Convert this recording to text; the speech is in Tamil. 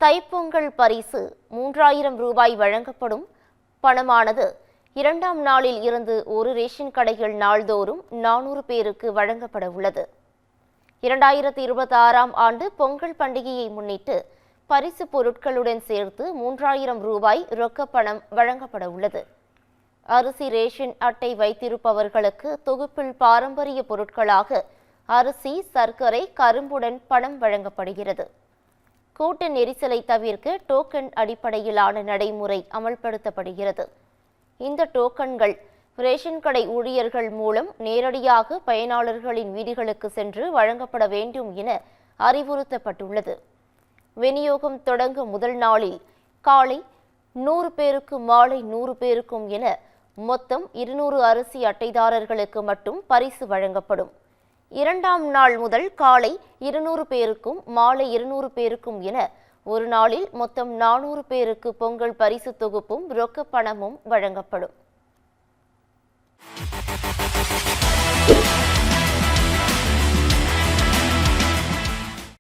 தைப்பொங்கல் பரிசு 3000 ரூபாய் வழங்கப்படும். பணமானது 2ஆம் நாளில் இருந்து ஒரு ரேஷன் கடைகள் நாள்தோறும் 400 பேருக்கு வழங்கப்பட உள்ளது. 2026ஆம் ஆண்டு பொங்கல் பண்டிகையை முன்னிட்டு பரிசு பொருட்களுடன் சேர்த்து 3000 ரூபாய் ரொக்கப்பணம் வழங்கப்பட உள்ளது. அரிசி ரேஷன் அட்டை வைத்திருப்பவர்களுக்கு தொகுப்பில் பாரம்பரிய பொருட்களாக அரிசி, சர்க்கரை, கரும்புடன் பணம் வழங்கப்படுகிறது. கூட்ட நெரிசலை தவிர்க்க டோக்கன் அடிப்படையிலான நடைமுறை அமல்படுத்தப்படுகிறது. இந்த டோக்கன்கள் ரேஷன் கடை ஊழியர்கள் மூலம் நேரடியாக பயனாளர்களின் வீடுகளுக்கு சென்று வழங்கப்பட வேண்டும் என அறிவுறுத்தப்பட்டுள்ளது. விநியோகம் தொடங்கும் முதல் நாளில் காலை 100 பேருக்கும் மாலை 100 பேருக்கும் என மொத்தம் 200 அரிசி அட்டைதாரர்களுக்கு மட்டும் பரிசு வழங்கப்படும். 2ஆம் நாள் முதல் காலை 200 பேருக்கும் மாலை 200 பேருக்கும் என ஒரு நாளில் மொத்தம் 400 பேருக்கு பொங்கல் பரிசு தொகுப்பும் ரொக்க பணமும் வழங்கப்படும்.